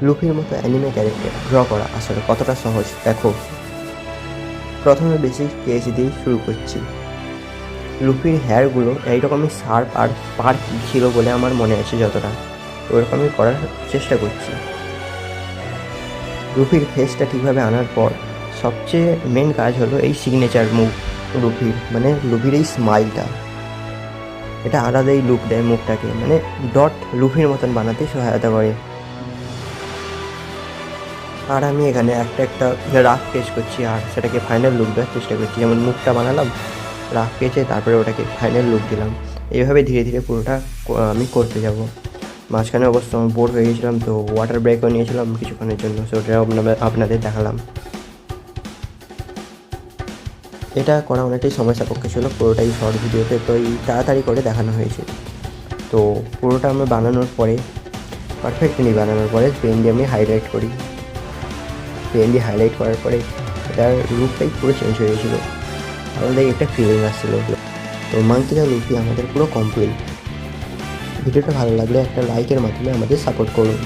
লুফির মতো anime character draw করা আসলে কতটা সহজ দেখো। প্রথমে বেসিক স্কেচ দিয়েই শুরু করছি। লুফির হেয়ারগুলো এইরকমই শার্প আর স্পার্কি ছিল বলে আমার মনে আছে, যতটা ওরকমই করার চেষ্টা করছি। লুফির ফেসটা ঠিকভাবে আনার পর সবচেয়ে মেন কাজ হলো এই সিগনেচার মুভ লুফির, মানে লুফির এই স্মাইলটা, এটা আলাদাই লুক দেয় মুখটাকে, মানে ডট লুফির মতন বানাতে সহায়তা করে। আর আমি এখানে একটা একটা রাফ স্কেচ করছি আর সেটাকে ফাইনাল লুক দেওয়ার চেষ্টা করছি। যেমন মুখটা বানালাম রাফ স্কেচে, তারপরে ওটাকে ফাইনাল লুক দিলাম। এইভাবে ধীরে ধীরে পুরোটা আমি করতে যাব। মাঝখানে অবশ্য আমি বোর হয়ে গেছিলাম, তো ওয়াটার ব্রেকও নিয়েছিলাম কিছুক্ষণের জন্য, সো ওটাও আপনাদের দেখালাম। এটা করা অনেকটাই সময় সাপেক্ষ ছিল, পুরোটাই শর্ট ভিডিওতে তো এই তাড়াতাড়ি করে দেখানো হয়েছে। তো পুরোটা আমি বানানোর পরে পারফেক্টলি বানানোর পরে পেন দিয়ে আমি হাইলাইট করি। পেন দিয়ে হাইলাইট করার পরে এটার লুকটাই পুরো চেঞ্জ হয়ে গেছিলো, আমাদের একটা ফিলিং আসছিলো। তো মাঙ্কি দ্য লুফি আমাদের পুরো কমপ্লিট। ভিডিওটা ভালো লাগলে একটা লাইকের মাধ্যমে আমাদের সাপোর্ট করুন।